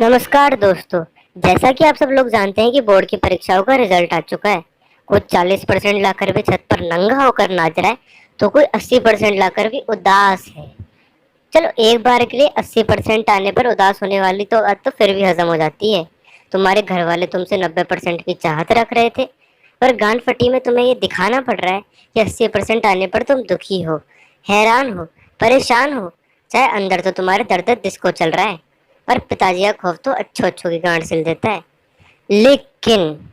नमस्कार दोस्तों। जैसा कि आप सब लोग जानते हैं कि बोर्ड की परीक्षाओं का रिजल्ट आ चुका है। कोई 40% लाकर भी छत पर नंगा होकर नाच रहा है, तो कोई 80% लाकर भी उदास है। चलो, एक बार के लिए 80% आने पर उदास होने वाली तो बात तो फिर भी हजम हो जाती है। तुम्हारे घर वाले तुमसे 90% की चाहत रख रहे थे, पर गांड फटी में तुम्हें ये दिखाना पड़ रहा है कि 80% आने पर तुम दुखी हो, हैरान हो, परेशान हो। चाहे अंदर तो तुम्हारे दर्द डिस्को चल रहा है, और पिताजी का खौफ तो अच्छो अच्छो की गांड सिल देता है। लेकिन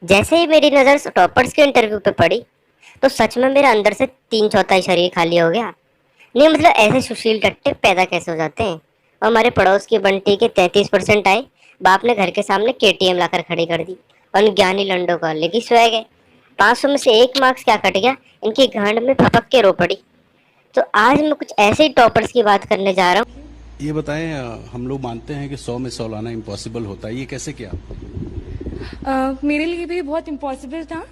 जैसे ही मेरी नजर टॉपर्स के इंटरव्यू पे पड़ी, तो सच में मेरे अंदर से 3/4 शरीर खाली हो गया। नहीं मतलब, ऐसे सुशील टट्टे पैदा कैसे हो जाते हैं। और हमारे पड़ोस की बंटी के 33% आए। बाप ने घर के सामने केटीएम लाकर खड़ी कर दी, और उन ज्ञानी लंडों का लेगी स्वैग है। 500 में से 1 मार्क्स क्या कट गया, इनकी गांड में भपक के रो पड़ी। तो आज मैं कुछ ऐसे ही टॉपर्स की बात करने जा रहा हूँ। ये बताएं, हम लोग मानते हैं कि 100 में 100 लाना इम्पॉसिबल होता है, ये कैसे किया? मेरे लिए भी बहुत इम्पॉसिबल था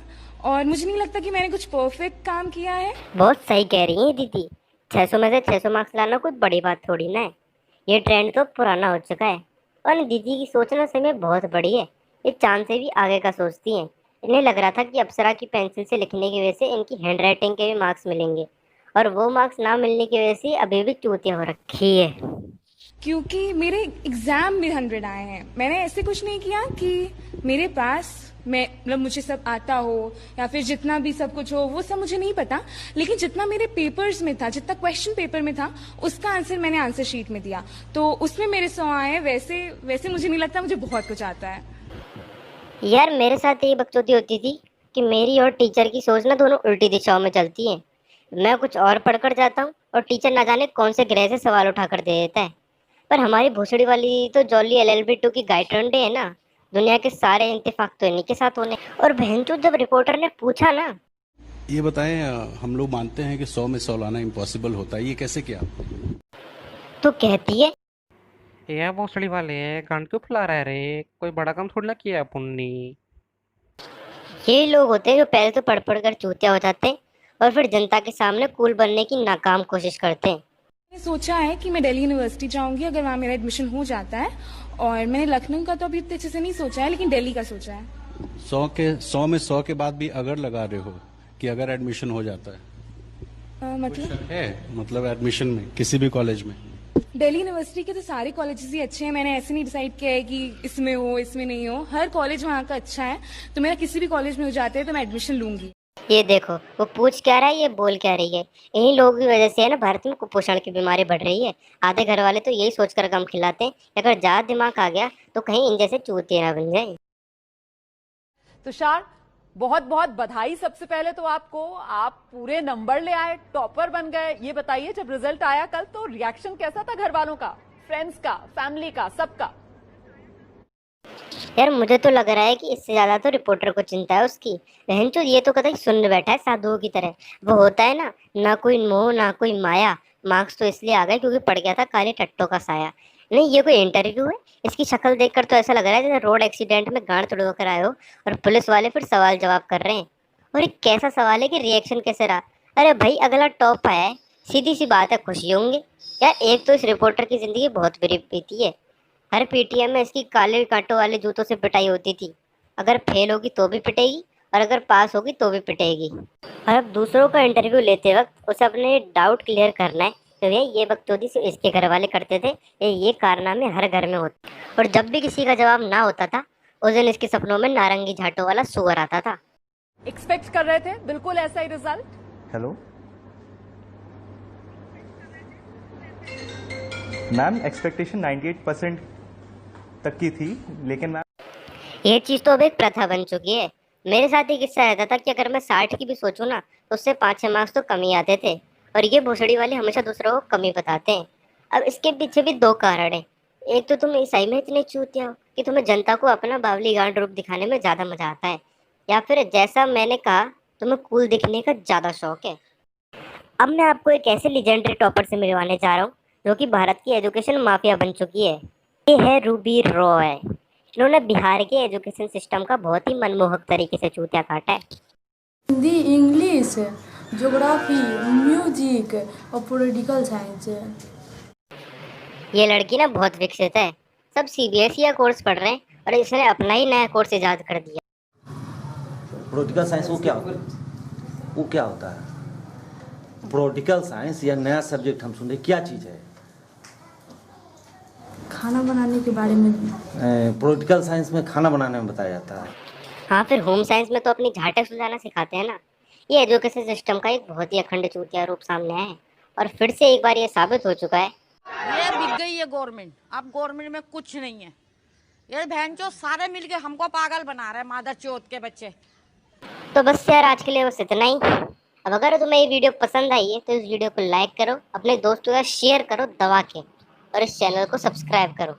और मुझे नहीं लगता कि मैंने कुछ परफेक्ट काम किया है। बहुत सही कह रही हैं दीदी। 600 में से 600 मार्क्स लाना कोई बड़ी बात थोड़ी ना है। ये ट्रेंड तो पुराना हो चुका है। और दीदी की सोच ना सही में बहुत बड़ी है। ये चांद से भी आगे का सोचती हैं। इन्हें लग रहा था कि अप्सरा की पेंसिल से लिखने की वजह से इनकी हैंड राइटिंग के भी मार्क्स मिलेंगे, और वो मार्क्स ना मिलने की वजह से अभी भी चूतिया हो रखी है। क्योंकि मेरे एग्जाम में 100 आए हैं। मैंने ऐसे कुछ नहीं किया कि मेरे पास मैं मतलब मुझे सब आता हो या फिर जितना भी सब कुछ हो वो सब मुझे नहीं पता, लेकिन जितना मेरे पेपर्स में था, जितना क्वेश्चन पेपर में था, उसका आंसर मैंने आंसर शीट में दिया, तो उसमें मेरे 100 आए हैं। वैसे वैसे मुझे नहीं लगता मुझे बहुत कुछ आता है। यार, मेरे साथ ये बकचोदी होती थी कि मेरी और टीचर की सोच ना दोनों उल्टी दिशाओं में चलती है। मैं कुछ और पढ़कर जाता हूँ, और टीचर ना जाने कौन से ग्रह से सवाल उठाकर दे देता है। पर हमारी भोसड़ी वाली तो जॉली LLB 2 की गाइड रंडे है ना। दुनिया के सारे इंतफाक तो इन्हीं के साथ होने। और बहनचोद, जब रिपोर्टर ने पूछा ना, ये बताएं, हम लोग मानते हैं कि 100 में 100 लाना इम्पॉसिबल होता है, ये कैसे किया? तो कहती है, ये भोसड़ी वाले गांड क्यों फैला रहा है रे? कोई बड़ा काम थोड़ी ना किया है अपन ने। ये लोग होते हैं जो पहले तो पढ़ पढ़ कर चूतिया हो जाते हैं, और फिर जनता के सामने कूल बनने की नाकाम कोशिश करते हैं। मैंने सोचा है कि मैं दिल्ली यूनिवर्सिटी जाऊंगी अगर वहाँ मेरा एडमिशन हो जाता है, और मैंने लखनऊ का तो अभी इतने अच्छे से नहीं सोचा है, लेकिन दिल्ली का सोचा है। 100 में 100 के बाद भी अगर लगा रहे हो कि अगर एडमिशन हो जाता है, मतलब है मतलब एडमिशन में किसी भी कॉलेज में। दिल्ली यूनिवर्सिटी के तो सारे कॉलेजेस ही अच्छे हैं। मैंने ऐसे नहीं डिसाइड किया है कि इसमें हो इसमें नहीं हो, हर कॉलेज वहाँ का अच्छा है। तो मेरा किसी भी कॉलेज में हो जाता है तो मैं एडमिशन लूंगी। ये देखो, वो पूछ क्या रहा है, ये बोल क्या रही है। इन्हीं लोगों की वजह से है ना भारत में कुपोषण की बीमारी बढ़ रही है। आधे घर वाले तो यही सोचकर कम खिलाते हैं कि अगर ज्यादा दिमाग आ गया तो कहीं इन जैसे चूतिया ना बन जाए। तुषार, बहुत बहुत बधाई। सबसे पहले तो आपको, आप पूरे नंबर ले आए, टॉपर बन गए। ये बताइए, जब रिजल्ट आया कल तो रिएक्शन कैसा था घर वालों का, फ्रेंड्स का, फैमिली का, सबका? यार, मुझे तो लग रहा है कि इससे ज्यादा तो रिपोर्टर को चिंता है उसकी। बहनचोद, ये तो कतई सुन बैठा है साधुओं की तरह। वो होता है ना, ना कोई मोह ना कोई माया। मार्क्स तो इसलिए आ गए क्योंकि पड़ गया था काले टट्टों का साया। नहीं, ये कोई इंटरव्यू है? इसकी शक्ल देखकर तो ऐसा लग रहा है जैसे रोड एक्सीडेंट में गांड तोड़ कर आए हो, और पुलिस वाले फिर सवाल जवाब कर रहे हैं। और एक कैसा सवाल है कि रिएक्शन कैसे रहा। अरे भाई, अगला टॉप आया है, सीधी सी बात है, खुशी होंगे। यार, एक तो इस रिपोर्टर की जिंदगी बहुत बुरी बीती है। हर पीटीएम में इसकी काले कांटों वाले जूतों से पिटाई होती थी। अगर फेल होगी तो भी पिटेगी, और अगर पास होगी तो भी पिटेगी। और अब दूसरों का इंटरव्यू लेते वक्त उसे अपने डाउट क्लियर करना है तो भैया ये बकचोदी सिर्फ इसके घर वाले करते थे, ये कारनामे हर घर में होते। और जब भी किसी का जवाब ना होता था, उस दिन इसके सपनों में नारंगी झाटों वाला सुअर आता था। एक्सपेक्ट कर रहे थे बिल्कुल ऐसा ही रिजल्ट? हेलो मैम, एक्सपेक्टेशन 98% तक की थी, लेकिन मैम ये चीज तो अब एक प्रथा बन चुकी है। मेरे साथ एक किस्सा रहता था कि अगर मैं 60 की भी सोचूं ना, तो उससे 5-6 मार्क्स तो कम ही आते थे। और ये भोसड़ी वाले हमेशा दूसरों को कमी बताते हैं। अब इसके पीछे भी दो कारण है। एक तो तुम ईसाई में इतने चूतिया हो कि तुम्हें जनता को अपना बावली गांड रूप दिखाने में ज्यादा मजा आता है, या फिर जैसा मैंने कहा, तुम्हें कूल दिखने का ज्यादा शौक है। अब मैं आपको एक ऐसे लेजेंडरी टॉपर से मिलवाने जा रहा हूँ जो कि भारत की एजुकेशन माफिया बन चुकी है। ये है रूबी रॉय। इन्होंने बिहार के एजुकेशन सिस्टम का बहुत ही मनमोहक तरीके से चूतिया काटा है। हिंदी, इंग्लिश, ज्योग्राफी, म्यूजिक और पॉलिटिकल साइंस। ये लड़की ना बहुत विकसित है। सब सीबीएसई का कोर्स पढ़ रहे हैं और इसने अपना ही नया कोर्स इजाद कर दिया। पॉलिटिकल साइंस वो क्या होता है? वो क्या होता है? पॉलिटिकल साइंस या नया सब्जेक्ट हम सुन रहे, क्या चीज़ है? खाना बनाने के बारे में। पॉलिटिकल साइंस में खाना बनाने में बताया जाता है। हाँ, फिर होम साइंस में तो अपनी झाटक सुझाना सिखाते हैं ना। ये एजुकेशन सिस्टम का एक बहुत ही अखंड चूतिया रूप सामने आया है और फिर से एक बार ये साबित हो चुका है। ये बिक गई है गवर्नमेंट, अब गवर्नमेंट में कुछ नहीं है। ये बहनचोद सारे मिलके हमको पागल बना रहे हैं, मादर चौथ के बच्चे। तो बस यार, आज के लिए बस इतना ही। अब अगर तुम्हें ये वीडियो पसंद आई है तो इस वीडियो को लाइक करो, अपने दोस्तों के साथ शेयर करो दबा के, और इस चैनल को सब्सक्राइब करो।